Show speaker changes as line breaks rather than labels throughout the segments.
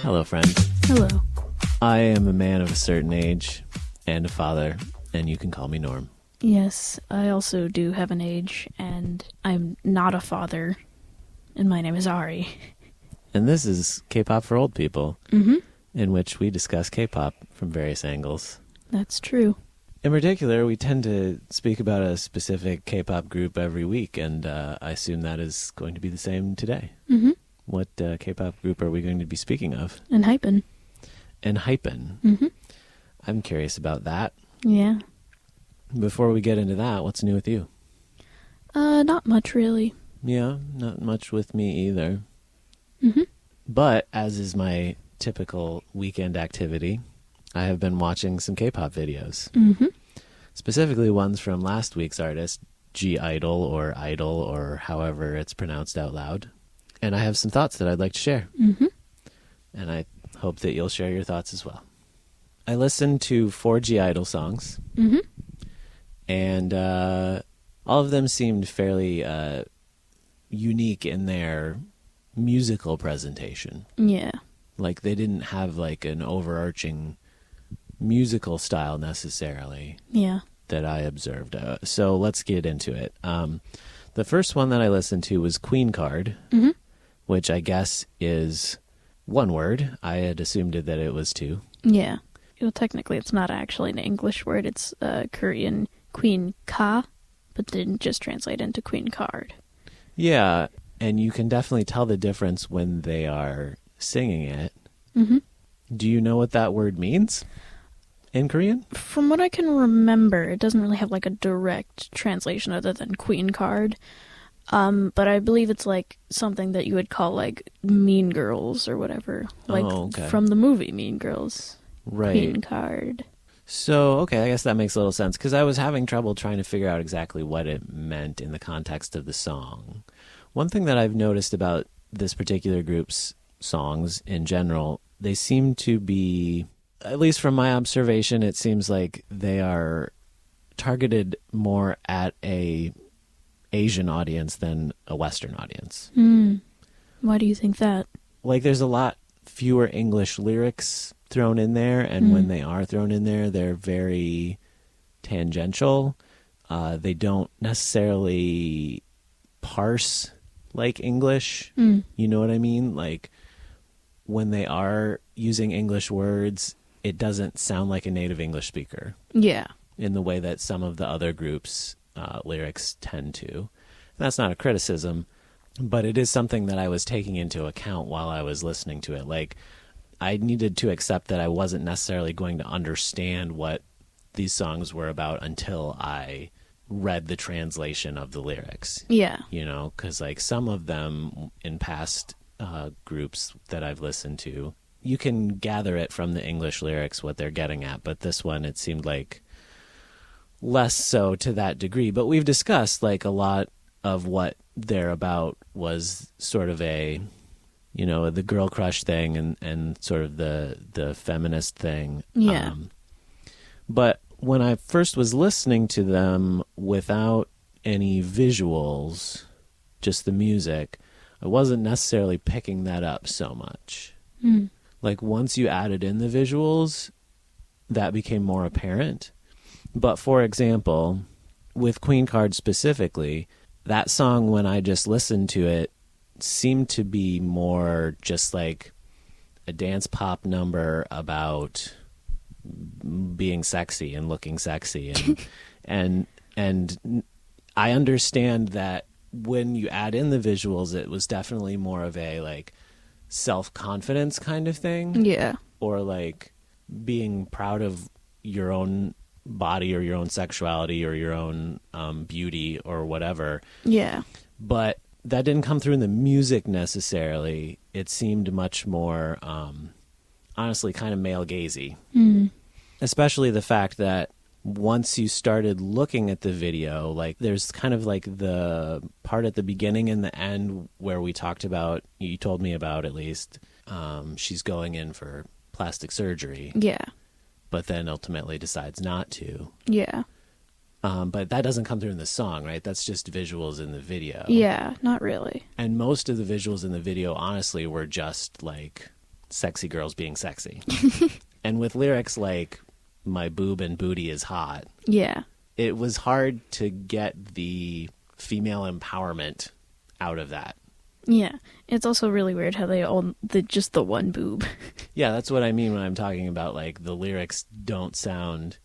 Hello, friend.
Hello.
I am a man of a certain age and a father, and you can call me Norm.
Yes, I also do have an age, and I'm not a father, and my name is Ari.
And this is K-pop for old people, in which we discuss K-pop from various angles.
That's true.
In particular, we tend to speak about a specific K-pop group every week, and I assume that is going to be the same today.
Mm-hmm.
What K-pop group are we going to be speaking of?
ENHYPEN.
ENHYPEN.
Mm-hmm.
I'm curious about that.
Yeah.
Before we get into that, what's new with you?
Not much, really.
Yeah, not much with me either.
Mm-hmm.
But, as is my typical weekend activity, I have been watching some K-pop videos.
Mm-hmm.
Specifically ones from last week's artist, G-I-DLE or I-DLE or however it's pronounced out loud. And I have some thoughts that I'd like to share.
Mm-hmm.
And I hope that you'll share your thoughts as well. I listened to 4 G-I-DLE songs.
Mm-hmm.
And all of them seemed fairly unique in their musical presentation.
Yeah.
Like they didn't have like an overarching musical style necessarily
Yeah.
that I observed. So let's get into it. The first one that I listened to was Queen Card,
Mm-hmm.
which I guess is one word. I had assumed that it was two.
Yeah. Well, technically, it's not actually an English word. It's Korean Queen Ka, but didn't just translate into Queen Card.
Yeah, and you can definitely tell the difference when they are singing it.
Mm-hmm.
Do you know what that word means in Korean?
From what I can remember, it doesn't really have like a direct translation other than Queen Card. But I believe it's like something that you would call like Mean Girls or whatever. Like from the movie Mean Girls.
Right.
Queen Card.
So, okay, I guess that makes a little sense, because I was having trouble trying to figure out exactly what it meant in the context of the song. One thing that I've noticed about this particular group's songs in general, they seem to be, at least from my observation, it seems like they are targeted more at a Asian audience than a Western audience.
Why do you think that?
Like, there's a lot fewer English lyrics thrown in there, and when they are thrown in there, they're very tangential. They don't necessarily parse like English. You know what I mean? Like, when they are using English words, it doesn't sound like a native English speaker.
Yeah.
In the way that some of the other groups' lyrics tend to. And that's not a criticism, but it is something that I was taking into account while I was listening to it. Like, I needed to accept that I wasn't necessarily going to understand what these songs were about until I read the translation of the lyrics.
Yeah.
You know, because like some of them in past groups that I've listened to, you can gather it from the English lyrics what they're getting at, but this one, it seemed like less so to that degree. But we've discussed like a lot of what they're about was sort of a, you know, the girl crush thing and sort of the feminist thing.
Yeah.
But when I first was listening to them without any visuals, just the music, I wasn't necessarily picking that up so much. Like once you added in the visuals, that became more apparent. But for example, with Queen Card specifically, that song, when I just listened to it, seemed to be more just like a dance pop number about being sexy and looking sexy and I understand that when you add in the visuals, it was definitely more of a like self-confidence kind of thing.
Yeah.
Or like being proud of your own body or your own sexuality or your own beauty or whatever.
Yeah.
But that didn't come through in the music necessarily. It seemed much more, honestly, kind of male-gazy. Especially the fact that once you started looking at the video, like there's kind of like the part at the beginning and the end where we talked about, you told me about at least, she's going in for plastic surgery.
Yeah.
But then ultimately decides not to.
Yeah.
But that doesn't come through in the song, right? That's just visuals in the video.
Yeah, not really.
And most of the visuals in the video, honestly, were just like sexy girls being sexy. And with lyrics like "my boob and booty is hot,"
Yeah.
it was hard to get the female empowerment out of that.
Yeah. It's also really weird how they all just the one boob.
Yeah, that's what I mean when I'm talking about like the lyrics don't sound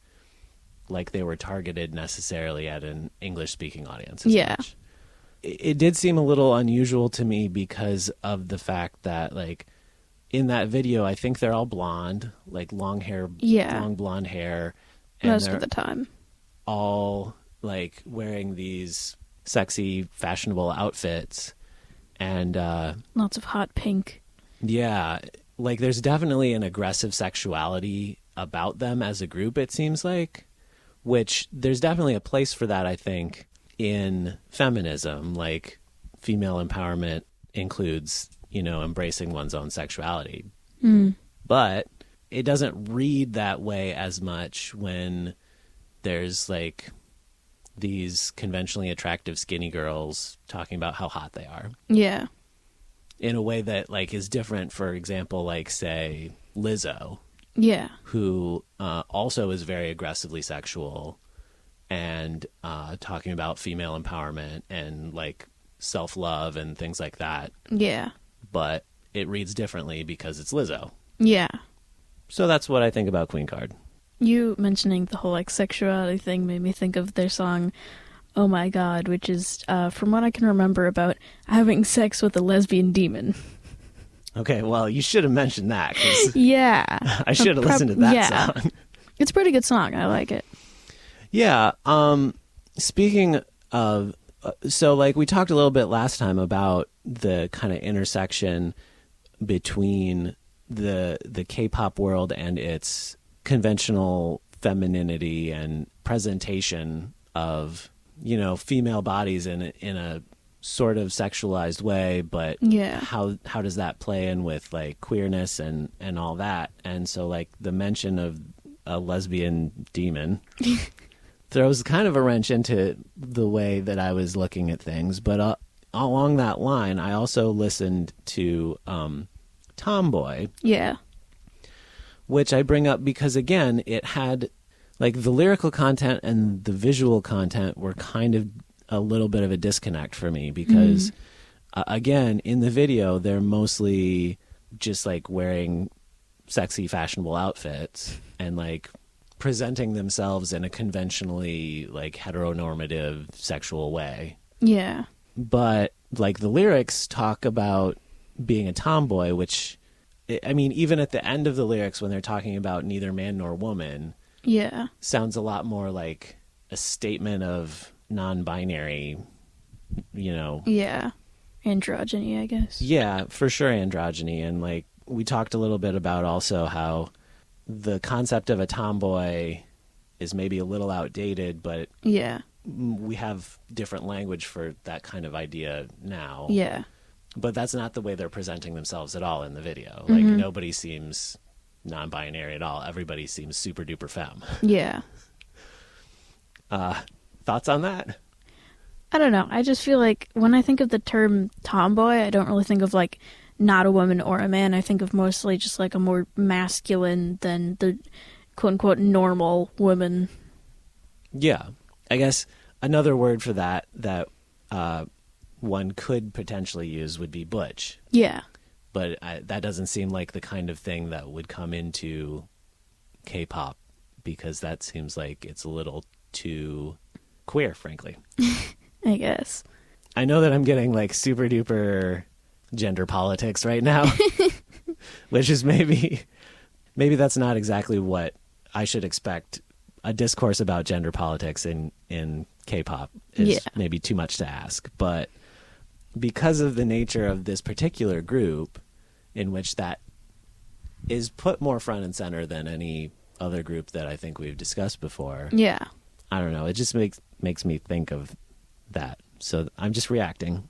like they were targeted necessarily at an English-speaking audience as
Yeah.
much. It did seem a little unusual to me because of the fact that, like, in that video, I think they're all blonde, like long hair,
Yeah.
long blonde hair. And
Most
they're
of the time.
all, like, wearing these sexy, fashionable outfits. And,
Lots of hot pink.
yeah, like, there's definitely an aggressive sexuality about them as a group, it seems like, which there's definitely a place for that, I think, in feminism. Like, female empowerment includes, you know, embracing one's own sexuality. But it doesn't read that way as much when there's like these conventionally attractive skinny girls talking about how hot they are
Yeah.
in a way that like is different. For example, like say Lizzo,
Yeah.
who also is very aggressively sexual and talking about female empowerment and like self-love and things like that.
Yeah.
But it reads differently because it's Lizzo.
Yeah.
So that's what I think about Queen Card.
You mentioning the whole like sexuality thing made me think of their song "Oh My God," which is from what I can remember about having sex with a lesbian demon.
Okay, well, you should have mentioned that, 'cause
Yeah.
I should have listened to that
yeah.
song.
It's a pretty good song. I like it.
Yeah. Speaking of, so like we talked a little bit last time about the kind of intersection between the K-pop world and its conventional femininity and presentation of, you know, female bodies in a sort of sexualized way, but
Yeah.
how does that play in with like queerness and all that? And so like the mention of a lesbian demon throws kind of a wrench into the way that I was looking at things. But along that line, I also listened to Tomboy,
Yeah.
which I bring up because, again, it had, like, the lyrical content and the visual content were kind of a little bit of a disconnect for me because, again, in the video, they're mostly just, like, wearing sexy, fashionable outfits and, like, presenting themselves in a conventionally, like, heteronormative sexual way.
Yeah.
But, like, the lyrics talk about being a tomboy, which, I mean, even at the end of the lyrics when they're talking about neither man nor woman,
Yeah.
sounds a lot more like a statement of non-binary, you know.
Yeah. Androgyny, I guess.
Yeah, for sure, androgyny. And, like, we talked a little bit about also how the concept of a tomboy is maybe a little outdated, but
Yeah.
we have different language for that kind of idea now.
Yeah.
But that's not the way they're presenting themselves at all in the video. Like, nobody seems non-binary at all. Everybody seems super duper femme.
Yeah.
Thoughts on that?
I don't know. I just feel like when I think of the term tomboy, I don't really think of like not a woman or a man. I think of mostly just like a more masculine than the quote unquote normal woman.
Yeah. I guess another word for that one could potentially use would be butch.
Yeah.
But that doesn't seem like the kind of thing that would come into K-pop because that seems like it's a little too queer, frankly.
I guess.
I know that I'm getting like super duper gender politics right now, which is maybe that's not exactly what I should expect. A discourse about gender politics in K-pop is maybe too much to ask, but because of the nature of this particular group in which that is put more front and center than any other group that I think we've discussed before.
Yeah.
I don't know. It just makes me think of that. So I'm just reacting.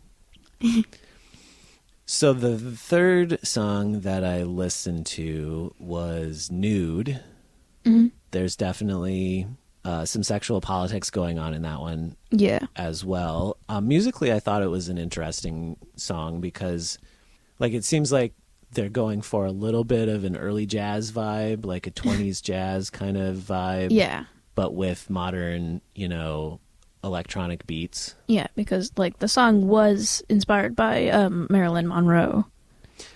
So the third song that I listened to was Nude.
Mm-hmm.
There's definitely some sexual politics going on in that one.
Yeah.
As well. Musically, I thought it was an interesting song because, like, it seems like they're going for a little bit of an early jazz vibe, like a 20s jazz kind of vibe.
Yeah.
But with modern, electronic beats.
Yeah, because like the song was inspired by Marilyn Monroe.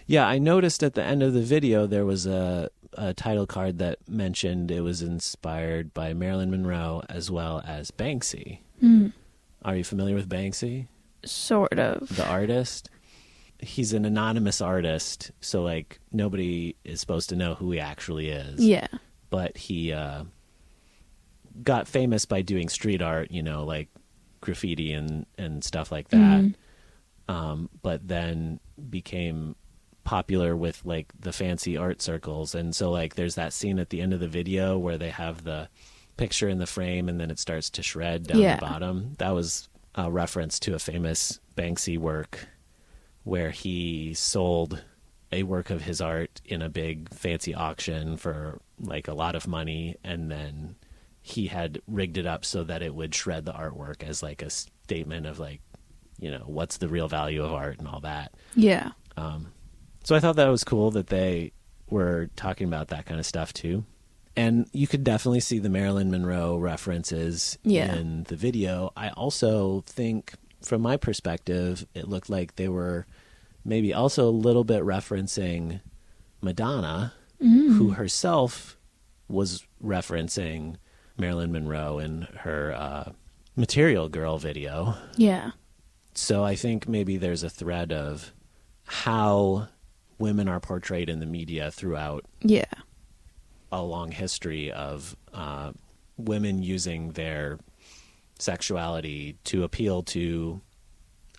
Yeah, I noticed at the end of the video there was a title card that mentioned it was inspired by Marilyn Monroe as well as Banksy. Are you familiar with Banksy?
Sort of.
The artist? He's an anonymous artist, so like nobody is supposed to know who he actually is.
Yeah.
But he got famous by doing street art, like graffiti and stuff like that. But then became popular with like the fancy art circles. And so like there's that scene at the end of the video where they have the picture in the frame and then it starts to shred down the bottom. That was a reference to a famous Banksy work where he sold a work of his art in a big fancy auction for like a lot of money, and then he had rigged it up so that it would shred the artwork as like a statement of like, what's the real value of art and all that.
Yeah.
So I thought that was cool that they were talking about that kind of stuff too. And you could definitely see the Marilyn Monroe references in the video. I also think, from my perspective, it looked like they were maybe also a little bit referencing Madonna, who herself was referencing Marilyn Monroe in her Material Girl video.
Yeah.
So I think maybe there's a thread of how women are portrayed in the media throughout a long history of women using their sexuality to appeal to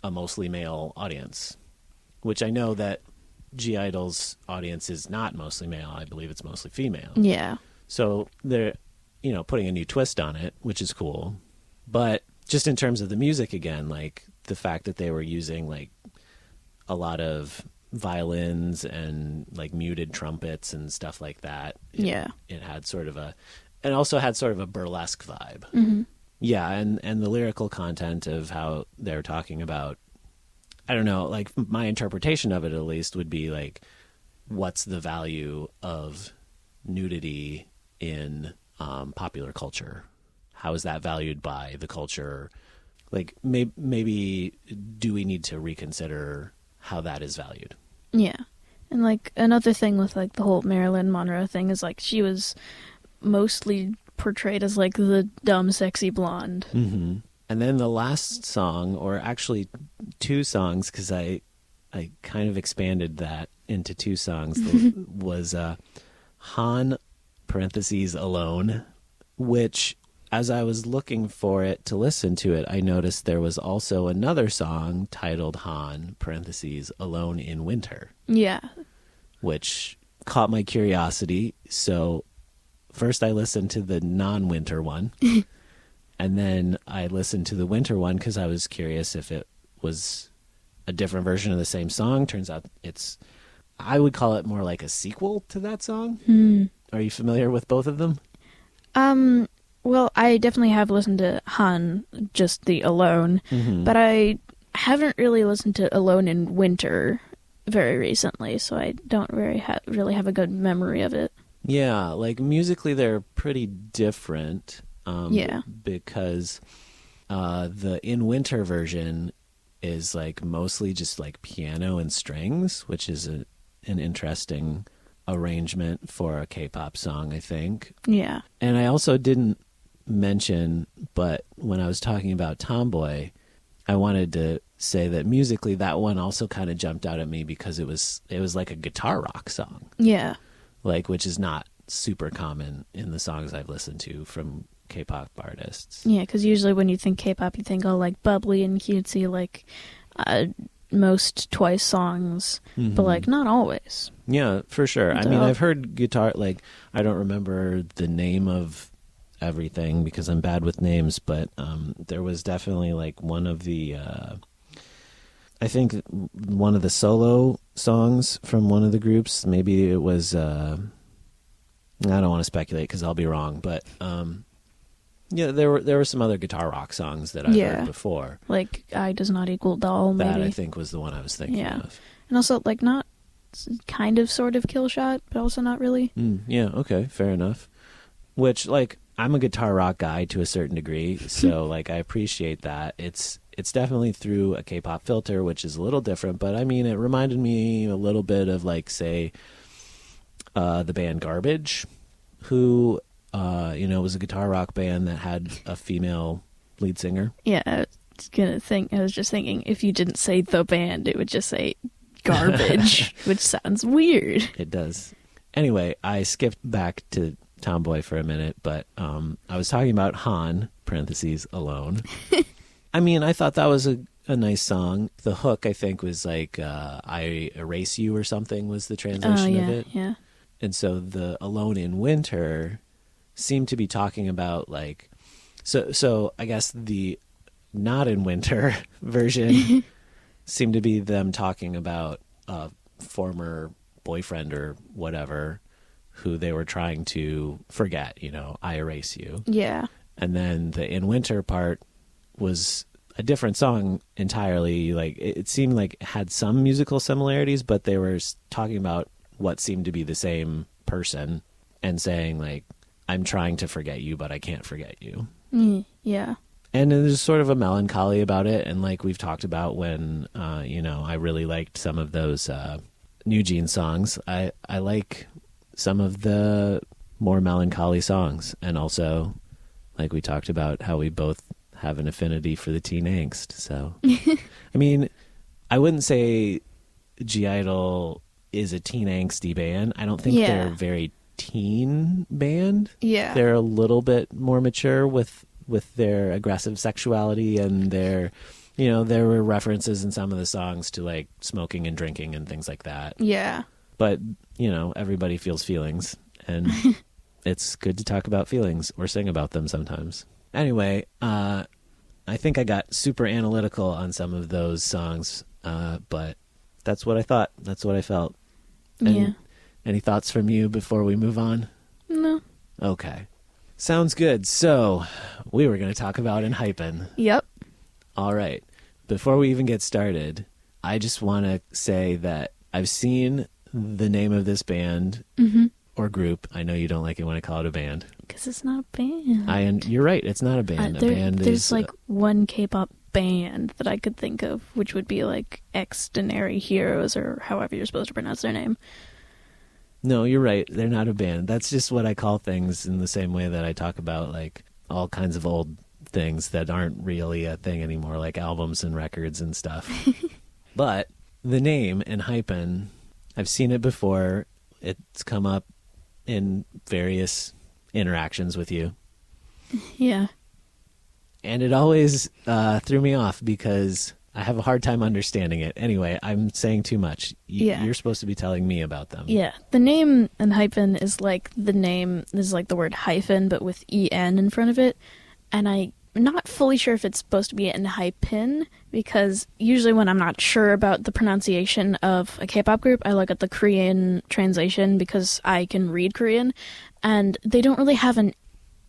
a mostly male audience, which I know that G-Idle's audience is not mostly male. I believe it's mostly female.
Yeah.
So they're, putting a new twist on it, which is cool. But just in terms of the music again, like the fact that they were using like a lot of violins and like muted trumpets and stuff like that. It had sort of it also had sort of a burlesque vibe. Yeah. And the lyrical content of how they're talking about, I don't know, like my interpretation of it at least would be like, what's the value of nudity in popular culture? How is that valued by the culture? Like maybe do we need to reconsider how that is valued?
Yeah. And like another thing with like the whole Marilyn Monroe thing is like she was mostly portrayed as like the dumb sexy blonde.
And then the last song, or actually two songs, because I kind of expanded that into two songs, was Han parentheses Alone, which as I was looking for it to listen to it, I noticed there was also another song titled Han parentheses Alone in Winter.
Yeah.
Which caught my curiosity. So first I listened to the non-winter one. And then I listened to the winter one because I was curious if it was a different version of the same song. Turns out I would call it more like a sequel to that song. Are you familiar with both of them?
Well, I definitely have listened to Han, just the Alone, but I haven't really listened to Alone in Winter very recently, so I don't really have a good memory of it.
Yeah, like musically they're pretty different. Because the In Winter version is like mostly just like piano and strings, which is an interesting arrangement for a K-pop song, I think.
Yeah. And
I also didn't mention, but when I was talking about Tomboy, I wanted to say that musically that one also kind of jumped out at me because it was like a guitar rock song.
Yeah.
Like, which is not super common in the songs I've listened to from K-pop artists.
Yeah, because usually when you think K-pop, you think all like bubbly and cutesy, like most Twice songs, but like not always.
Yeah, for sure. I mean, I've heard guitar, like I don't remember the name of everything because I'm bad with names, but there was definitely like one of the I think one of the solo songs from one of the groups, maybe it was I don't want to speculate because I'll be wrong, but yeah, there were some other guitar rock songs that I've heard before.
Like I Does Not Equal Doll, maybe.
That I think was the one I was thinking of.
And also like not kind of sort of kill shot, but also not really.
Yeah, okay, fair enough. Which, like, I'm a guitar rock guy to a certain degree, so like I appreciate that. It's definitely through a K-pop filter, which is a little different, but I mean, it reminded me a little bit of, like, say, the band Garbage, who was a guitar rock band that had a female lead singer.
Yeah, I was just thinking, if you didn't say the band, it would just say Garbage, which sounds weird.
It does. Anyway, I skipped back to Tomboy for a minute, but I was talking about Han, parentheses, alone. I mean, I thought that was a nice song. The hook, I think, was like, I Erase You or something was the translation of it.
Yeah.
And so the Alone in Winter seemed to be talking about, like, so I guess the Not in Winter version seemed to be them talking about a former boyfriend or whatever who they were trying to forget, I Erase You.
Yeah.
And then the In Winter part was a different song entirely. Like, it seemed like it had some musical similarities, but they were talking about what seemed to be the same person and saying, like, I'm trying to forget you, but I can't forget you.
Yeah.
And there's sort of a melancholy about it. And like we've talked about when, I really liked some of those New Jeans songs. I like some of the more melancholy songs. And also, like we talked about, how we both have an affinity for the teen angst. So, I mean, I wouldn't say G-I-DLE is a teen angsty band. I don't think they're a very teen band.
Yeah.
They're a little bit more mature with their aggressive sexuality, and their, there were references in some of the songs to, like, smoking and drinking and things like that.
Yeah.
But, everybody feels feelings, and it's good to talk about feelings or sing about them sometimes. Anyway, I think I got super analytical on some of those songs, but that's what I thought. That's what I felt. Any thoughts from you before we move on?
No.
Okay. Sounds good. So, we were going to talk about ENHYPEN.
Yep.
All right. Before we even get started, I just want to say that I've seen the name of this band or group. I know you don't like it when I call it a band.
Because it's not a band.
You're right. It's not a band.
There's like one K-pop band that I could think of, which would be like Extraordinary Heroes, or however you're supposed to pronounce their name.
No, you're right. They're not a band. That's just what I call things, in the same way that I talk about, like, all kinds of old things that aren't really a thing anymore, like albums and records and stuff. But the name ENHYPEN, I've seen it before. It's come up in various interactions with you.
Yeah.
And it always threw me off because I have a hard time understanding it. Anyway, I'm saying too much. You're supposed to be telling me about them.
Yeah. The name ENHYPEN is like the word hyphen, but with EN in front of it. And I'm not fully sure if it's supposed to be ENHYPEN, because usually when I'm not sure about the pronunciation of a K-pop group, I look at the Korean translation because I can read Korean, and they don't really have an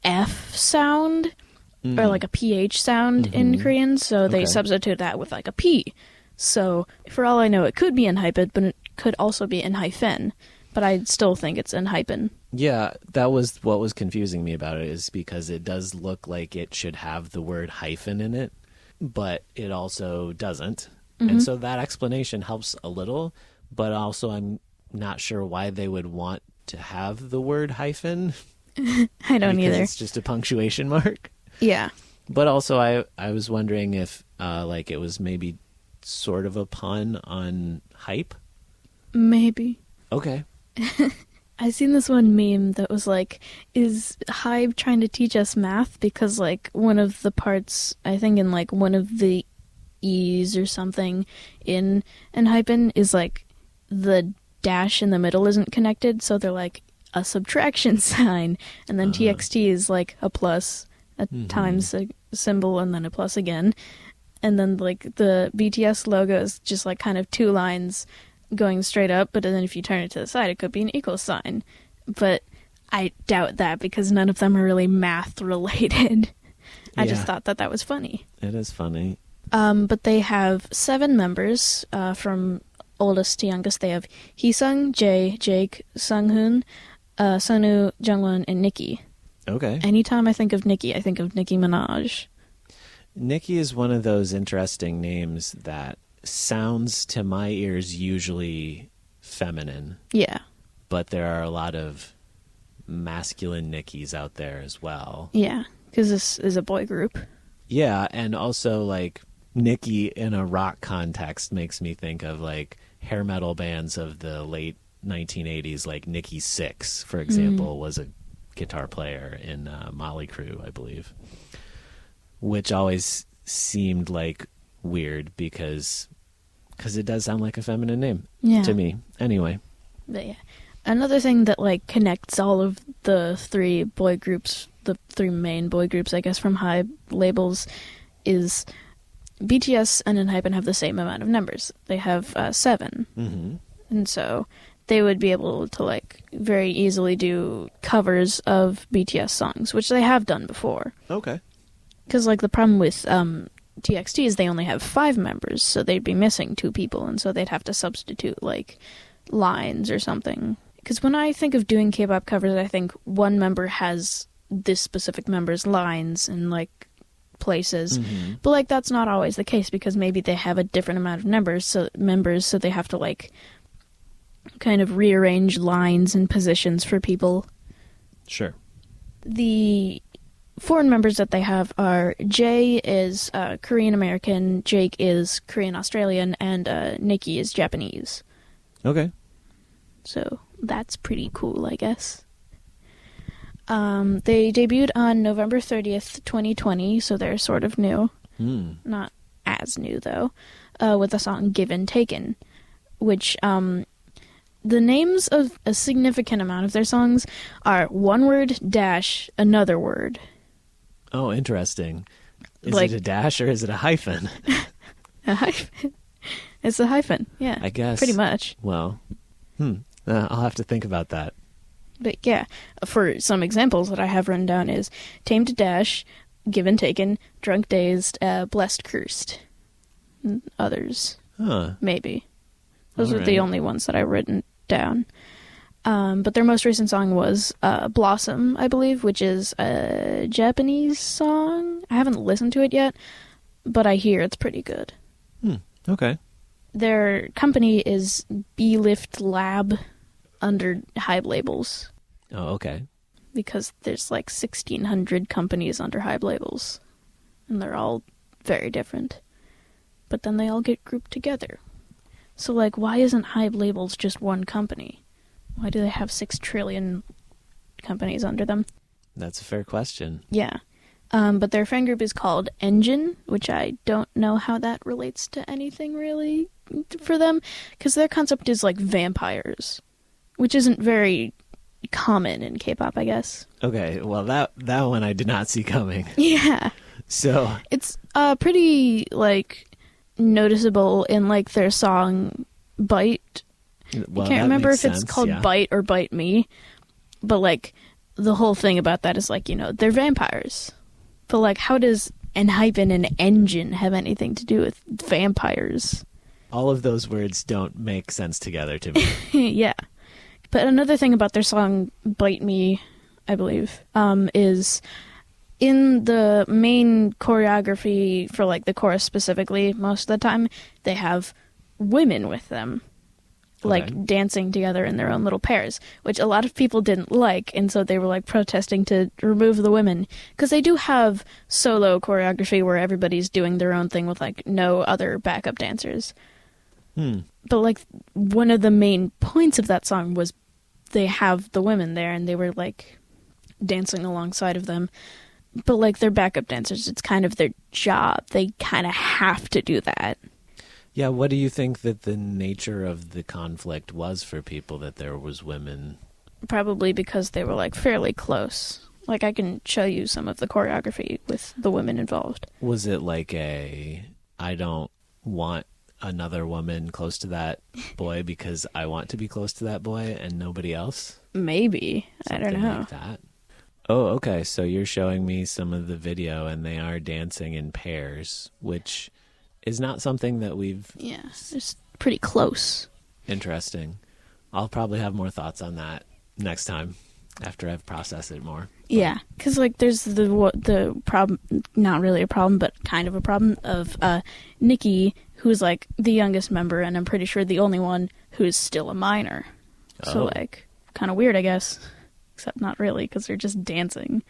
F sound or like a PH sound in Korean, so they substitute that with like a P. So for all I know, it could be ENHYPEN, but it could also be ENHYPEN. But I still think it's ENHYPEN. Yeah,
that was what was confusing me about it, is because it does look like it should have the word hyphen in it, but it also doesn't. And so that explanation helps a little, but also I'm not sure why they would want to have the word hyphen.
I don't either.
It's just a punctuation mark.
Yeah.
But also I was wondering if like it was maybe sort of a pun on hype.
Maybe.
Okay.
I seen this one meme that was like, is Hype trying to teach us math? Because like one of the parts, I think in like one of the E's or something in ENHYPEN is like the dash in the middle isn't connected, so they're like a subtraction sign, and then TXT is like a plus, a times a symbol, and then a plus again, and then like the BTS logo is just like kind of two lines going straight up, but then if you turn it to the side, it could be an equal sign. But I doubt that, because none of them are really math related. I just thought that was funny.
It is funny.
But they have 7 members from oldest to youngest, they have Heesung, Jae, Jake, Sunghoon, Sonu, Jungwon, and Nikki.
Okay.
Anytime I think of Nikki, I think of Nicki Minaj.
Nikki is one of those interesting names that sounds to my ears usually feminine,
Yeah.
but there are a lot of masculine Nickis out there as well.
Yeah, because this is a boy group.
Yeah, and also like Nikki in a rock context makes me think of like hair metal bands of the late 1980s, like Nikki Sixx, for example, was a guitar player in Motley Crue, I believe, which always seemed like weird because it does sound like a feminine name to me. Anyway.
But yeah. Another thing that like connects all of the three boy groups, the three main boy groups, I guess, from HYBE labels, is BTS and ENHYPEN have the same amount of numbers. They have 7.
Mm-hmm.
And so they would be able to like very easily do covers of BTS songs, which they have done before.
Okay.
Because like the problem with TXT is they only have 5 members, so they'd be missing 2 people, and so they'd have to substitute like lines or something. Because when I think of doing K-pop covers, I think one member has this specific member's lines and like places, but like that's not always the case because maybe they have a different amount of members, so they have to like kind of rearrange lines and positions for people.
Sure.
The foreign members that they have are Jay is Korean American, Jake is Korean Australian, and Nikki is Japanese.
Okay.
So that's pretty cool, I guess. They debuted on November 30th, 2020, so they're sort of new. Not as new, though, with the song Given Taken, which the names of a significant amount of their songs are one word dash another word.
Oh, interesting. Is
Like-
it a dash or is it a hyphen?
A hyphen. It's a hyphen, yeah.
I guess.
Pretty much.
Well, I'll have to think about that.
But yeah, for some examples that I have written down is Tamed Dash, Given Taken, Drunk Dazed, Blessed Cursed. And others,
Huh.
maybe. Those
All
are the
right.
only ones that I've written down. But their most recent song was Blossom, I believe, which is a Japanese song. I haven't listened to it yet, but I hear it's pretty good.
Okay.
Their company is B-Lift Lab under HYBE labels,
Oh, okay.
because there's like 1,600 companies under HYBE labels, and they're all very different. But then they all get grouped together. So like, why isn't HYBE labels just one company? Why do they have 6 trillion companies under them?
That's a fair question.
Yeah. But their fan group is called Engine, which I don't know how that relates to anything really for them, because their concept is like vampires, which isn't very common in K-pop, I guess.
Okay, well, that one I did not see coming.
Yeah.
So,
It's pretty like noticeable in like their song Bite.
well,
I can't
that
remember
makes
if it's
sense,
called
yeah.
Bite or Bite Me, but like the whole thing about that is like, you know, they're vampires. But like, how does ENHYPEN and Engine have anything to do with vampires?
All of those words don't make sense together to me.
Yeah. But another thing about their song Bite Me, I believe, is in the main choreography for like the chorus specifically, most of the time they have women with them. Like
Okay.
dancing together in their own little pairs, which a lot of people didn't like, and so they were like protesting to remove the women, because they do have solo choreography where everybody's doing their own thing with like no other backup dancers. But like one of the main points of that song was they have the women there and they were like dancing alongside of them, but like they're backup dancers, it's kind of their job, they kind of have to do that.
Yeah, what do you think that the nature of the conflict was for people that there was women?
Probably because they were like fairly close. Like I can show you some of the choreography with the women involved.
Was it like I don't want another woman close to that boy because I want to be close to that boy and nobody else?
Maybe. I don't
Something
know.
like that. Oh, okay. So you're showing me some of the video and they are dancing in pairs, which is not something that we've...
Yeah, it's pretty close.
Interesting. I'll probably have more thoughts on that next time after I've processed it more.
Yeah, because like there's the problem, not really a problem, but kind of a problem of Nikki, who's like the youngest member, and I'm pretty sure the only one who is still a minor. So like kind of weird, I guess. Except not really, because they're just dancing.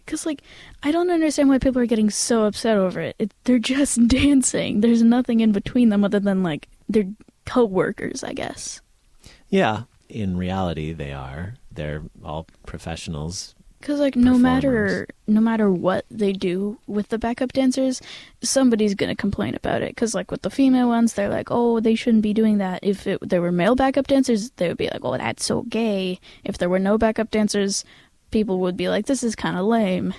Because like I don't understand why people are getting so upset over it. They're just dancing. There's nothing in between them other than like they're co-workers, I guess.
Yeah, in reality, they are. They're all professionals.
Because like no matter what they do with the backup dancers, somebody's gonna complain about it. Because like with the female ones, they're like, oh, they shouldn't be doing that. If there were male backup dancers, they would be like, oh, that's so gay. If there were no backup dancers, people would be like, this is kind of lame.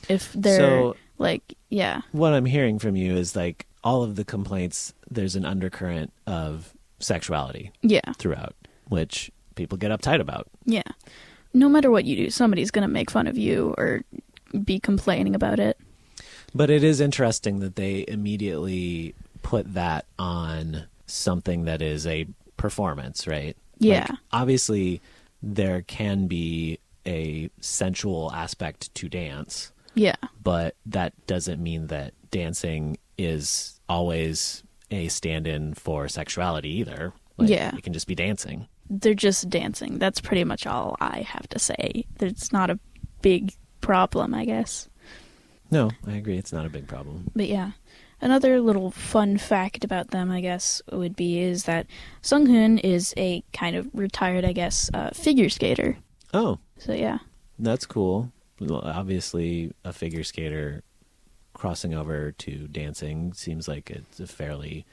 If they're like, yeah.
What I'm hearing from you is like all of the complaints, there's an undercurrent of sexuality throughout, which people get uptight about.
Yeah. No matter what you do, somebody's going to make fun of you or be complaining about it.
But it is interesting that they immediately put that on something that is a performance, right?
Yeah.
Like, obviously, there can be a sensual aspect to dance.
Yeah.
But that doesn't mean that dancing is always a stand-in for sexuality either. Like,
yeah.
It can just be dancing.
They're just dancing. That's pretty much all I have to say. It's not a big problem, I guess.
No, I agree. It's not a big problem.
But yeah. Another little fun fact about them, I guess, would be is that Sunghoon is a kind of retired, I guess, figure skater.
Oh.
So yeah.
That's cool. Well, obviously, a figure skater crossing over to dancing seems like it's a fairly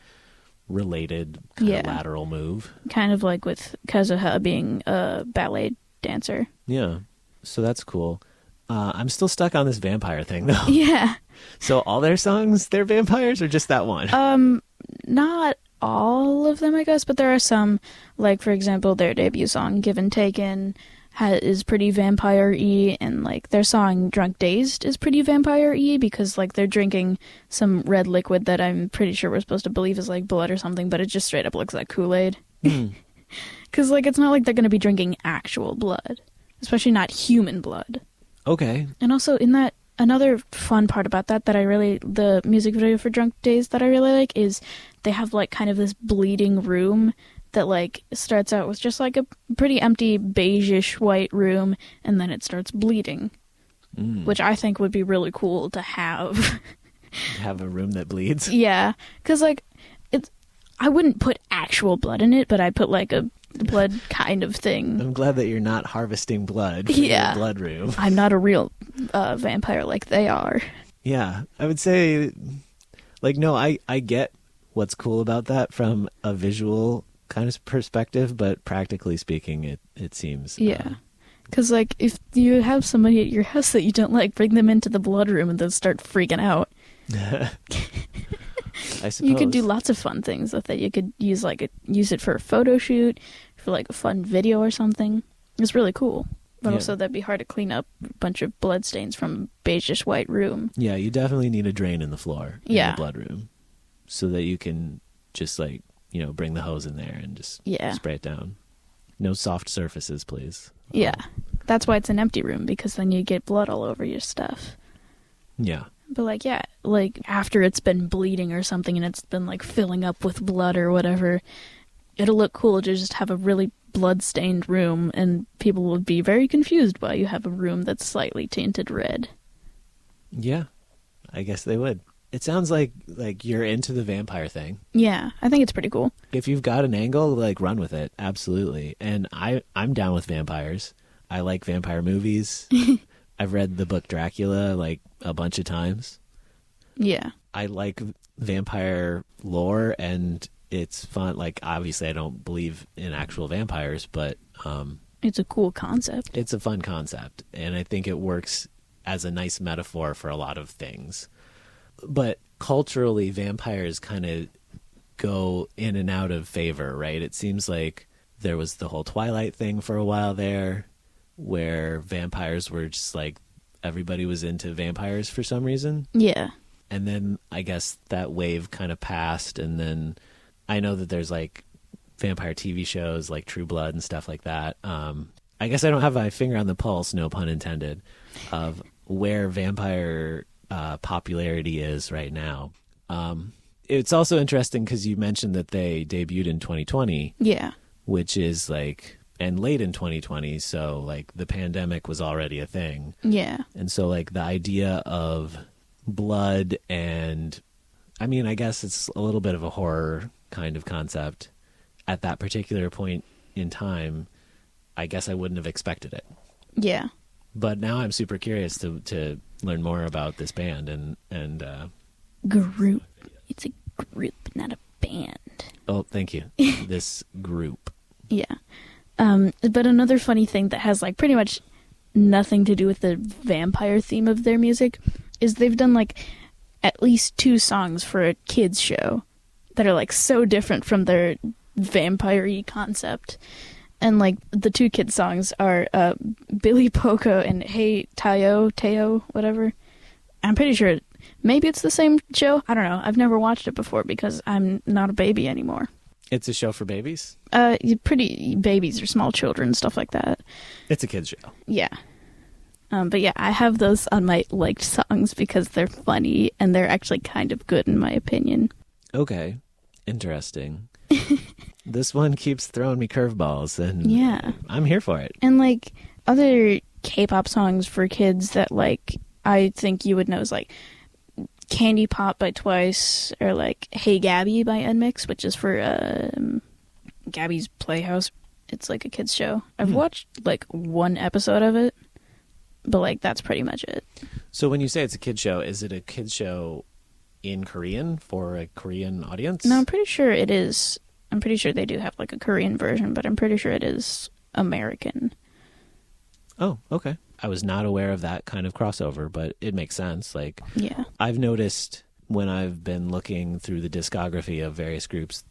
related kind of lateral move.
Kind of like with Kazuha being a ballet dancer.
Yeah. So that's cool. I'm still stuck on this vampire thing, though.
Yeah.
So all their songs, they're vampires, or just that one?
Not all of them, I guess, but there are some. Like, for example, their debut song, Given Taken, is pretty vampire-y, and like their song Drunk Dazed is pretty vampire-y because like they're drinking some red liquid that I'm pretty sure we're supposed to believe is like blood or something, but it just straight up looks like Kool-Aid. Because like it's not like they're going to be drinking actual blood, especially not human blood.
Okay.
And also in that, another fun part about that I really, the music video for Drunk Dazed that I really like is they have like kind of this bleeding room that like starts out with just like a pretty empty beige-ish white room, and then it starts bleeding, which I think would be really cool to have.
Have a room that bleeds? Yeah,
because like I wouldn't put actual blood in it, but I put like a blood kind of thing.
I'm glad that you're not harvesting blood for your blood room.
I'm not a real vampire like they are.
Yeah, I would say, like, no, I get what's cool about that from a visual kind of perspective, but practically speaking, it seems
because like if you have somebody at your house that you don't like, bring them into the blood room and then start freaking out.
I suppose
you could do lots of fun things with it. You could use it for a photo shoot, for like a fun video or something. It's really cool, but also that'd be hard to clean up a bunch of blood stains from a beige-ish white room.
Yeah, you definitely need a drain in the floor in the blood room so that you can just like, bring the hose in there and just spray it down. No soft surfaces, please.
Yeah. That's why it's an empty room, because then you get blood all over your stuff.
Yeah.
But like after it's been bleeding or something and it's been like filling up with blood or whatever, it'll look cool to just have a really blood-stained room, and people would be very confused why you have a room that's slightly tainted red.
Yeah. I guess they would. It sounds like you're into the vampire thing.
Yeah, I think it's pretty cool.
If you've got an angle, like, run with it. Absolutely. And I'm down with vampires. I like vampire movies. I've read the book Dracula, like, a bunch of times.
Yeah.
I like vampire lore, and it's fun. Like, obviously, I don't believe in actual vampires, but...
it's a cool concept.
It's a fun concept, and I think it works as a nice metaphor for a lot of things. But culturally, vampires kind of go in and out of favor, right? It seems like there was the whole Twilight thing for a while there, where vampires were just like, everybody was into vampires for some reason.
Yeah.
And then I guess that wave kind of passed, and then I know that there's like vampire TV shows like True Blood and stuff like that. I guess I don't have my finger on the pulse, no pun intended, of where vampire popularity is right now. It's also interesting because you mentioned that they debuted in 2020.
Yeah.
Which is like, and late in 2020, so like the pandemic was already a thing.
Yeah.
And so like the idea of blood and, I mean, I guess it's a little bit of a horror kind of concept at that particular point in time. I guess I wouldn't have expected it.
Yeah.
But now I'm super curious to learn more about this band and
group. It's a group, not a band.
Oh, thank you. This group.
Yeah. But another funny thing that has like pretty much nothing to do with the vampire theme of their music is they've done like at least 2 songs for a kids show that are like so different from their vampire-y concept. And like the 2 kids songs are Billy Poco and Hey Teo, whatever. I'm pretty sure maybe it's the same show. I don't know. I've never watched it before because I'm not a baby anymore.
It's a show for babies?
Pretty babies or small children, stuff like that.
It's a kids show.
Yeah. But yeah, I have those on my liked songs because they're funny and they're actually kind of good in my opinion.
Okay. Interesting. This one keeps throwing me curveballs and
yeah,
I'm here for it.
And like other K-pop songs for kids that like I think you would know is like Candy Pop by Twice or like Hey Gabby by NMIX, which is for Gabby's Playhouse. It's like a kids show. I've watched like 1 episode of it, but like that's pretty much it.
So when you say it's a kids show, is it a kids show in Korean for a Korean audience?
No, I'm pretty sure it is. I'm pretty sure they do have like a Korean version, but I'm pretty sure it is American.
Oh, okay. I was not aware of that kind of crossover, but it makes sense. Like,
yeah,
I've noticed when I've been looking through the discography of various groups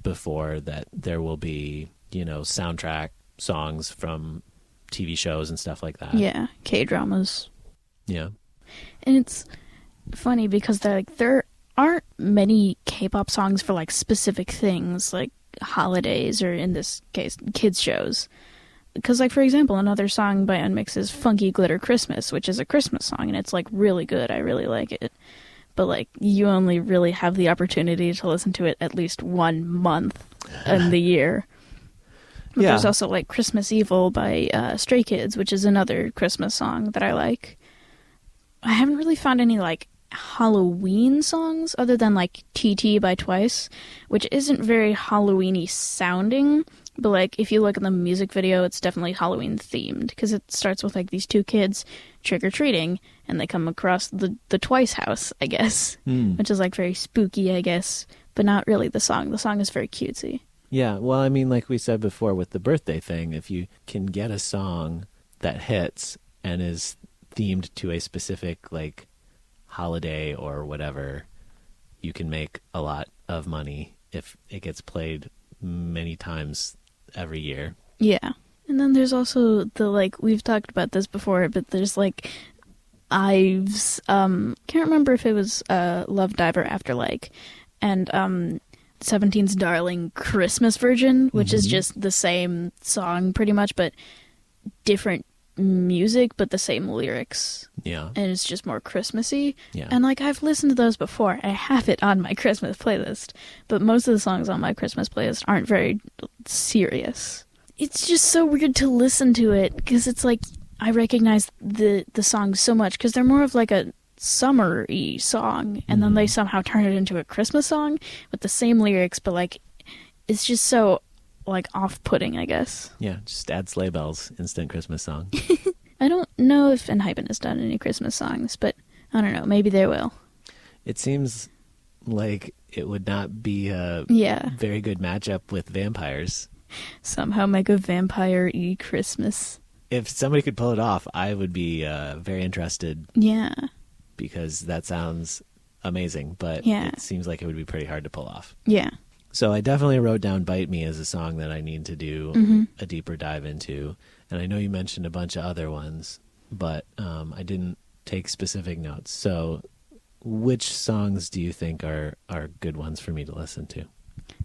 before that there will be, you know, soundtrack songs from TV shows and stuff like that.
Yeah, K-dramas.
Yeah.
And it's funny because there aren't many K-pop songs for like specific things like holidays or in this case kids shows. Because like for example, another song by NMIX is Funky Glitter Christmas, which is a Christmas song and it's like really good. I really like it. But like you only really have the opportunity to listen to it at least 1 month in the year. But
yeah.
There's also like Christmas Evil by Stray Kids, which is another Christmas song that I like. I haven't really found any like Halloween songs other than like TT by Twice, which isn't very Halloween-y sounding, but like if you look at the music video, it's definitely Halloween themed because it starts with like these 2 kids trick-or-treating and they come across the Twice house, I guess, which is like very spooky, I guess, but not really the song. The song is very cutesy.
Yeah, well, I mean, like we said before with the birthday thing, if you can get a song that hits and is themed to a specific like holiday or whatever, you can make a lot of money if it gets played many times every year.
Yeah. And then there's also the like we've talked about this before, but there's like Ives, can't remember if it was Love Diver After Like and 17's Darling Christmas version, which is just the same song pretty much but different music but the same lyrics.
Yeah.
And it's just more Christmassy.
Yeah.
And like I've listened to those before. I have it on my Christmas playlist, but most of the songs on my Christmas playlist aren't very serious. It's just so weird to listen to it because it's like I recognize the songs so much because they're more of like a summer-y song and then they somehow turn it into a Christmas song with the same lyrics, but like it's just so like off-putting, I guess.
Yeah, just add sleigh bells, instant Christmas song.
I don't know if ENHYPEN has done any Christmas songs, but I don't know, maybe they will.
It seems like it would not be a very good matchup with vampires.
Somehow make a vampire-y Christmas.
If somebody could pull it off, I would be very interested.
Yeah.
Because that sounds amazing, but it seems like it would be pretty hard to pull off.
Yeah.
So I definitely wrote down Bite Me as a song that I need to do a deeper dive into. And I know you mentioned a bunch of other ones, but I didn't take specific notes. So which songs do you think are good ones for me to listen to?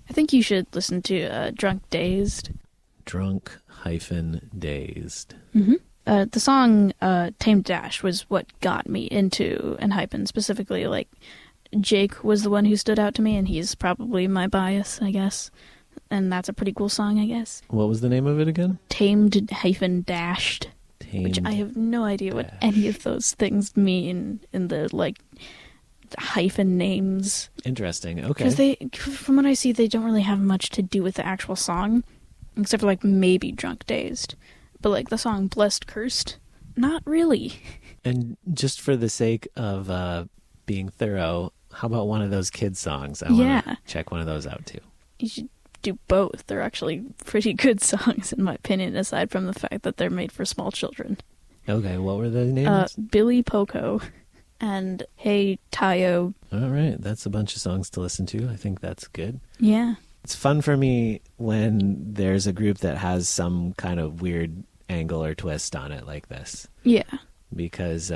I think you should listen to Drunk Dazed.
Drunk-dazed.
Mm-hmm. The song Tamed Dash was what got me into ENHYPEN specifically. Like, Jake was the one who stood out to me, and he's probably my bias, I guess. And that's a pretty cool song, I guess.
What was the name of it again?
Tamed-Dashed.
Tamed
Which I have no idea what
Dash.
any of those things mean in the, like, hyphen names.
Interesting. Okay.
Because from what I see, they don't really have much to do with the actual song, except for, like, maybe Drunk Dazed. But, like, the song Blessed Cursed, not really.
And just for the sake of being thorough, how about one of those kids' songs? I want to check one of those out, too.
You should do both. They're actually pretty good songs, in my opinion, aside from the fact that they're made for small children.
Okay, what were the names?
Billy Poco and Hey Tayo.
All right, that's a bunch of songs to listen to. I think that's good.
Yeah.
It's fun for me when there's a group that has some kind of weird angle or twist on it like this.
Yeah.
Because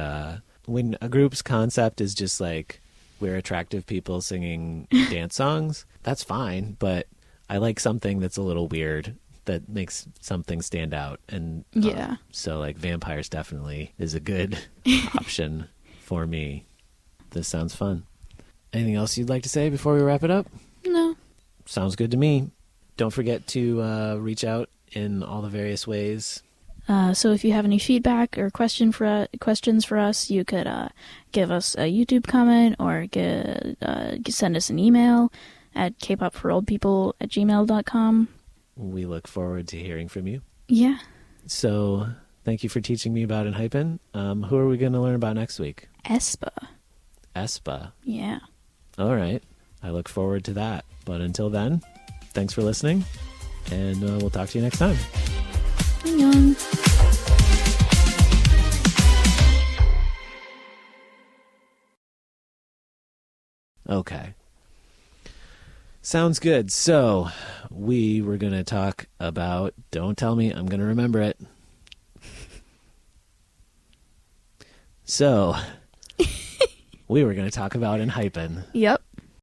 when a group's concept is just like, we're attractive people singing dance songs, that's fine, but I like something that's a little weird that makes something stand out. And
yeah.
So like vampires definitely is a good option for me. This sounds fun. Anything else you'd like to say before we wrap it up?
No.
Sounds good to me. Don't forget to reach out in all the various ways.
So if you have any feedback or questions for us, you could give us a YouTube comment or send us an email at kpopforoldpeople@gmail.com.
We look forward to hearing from you.
Yeah.
So thank you for teaching me about ENHYPEN. Who are we going to learn about next week?
Espa.
Espa.
Yeah.
All right. I look forward to that. But until then, thanks for listening, and we'll talk to you next time.
Annyeong.
Okay. Sounds good. So we were going to talk about, don't tell me, I'm going to remember it. So we were going to talk about ENHYPEN.
Yep.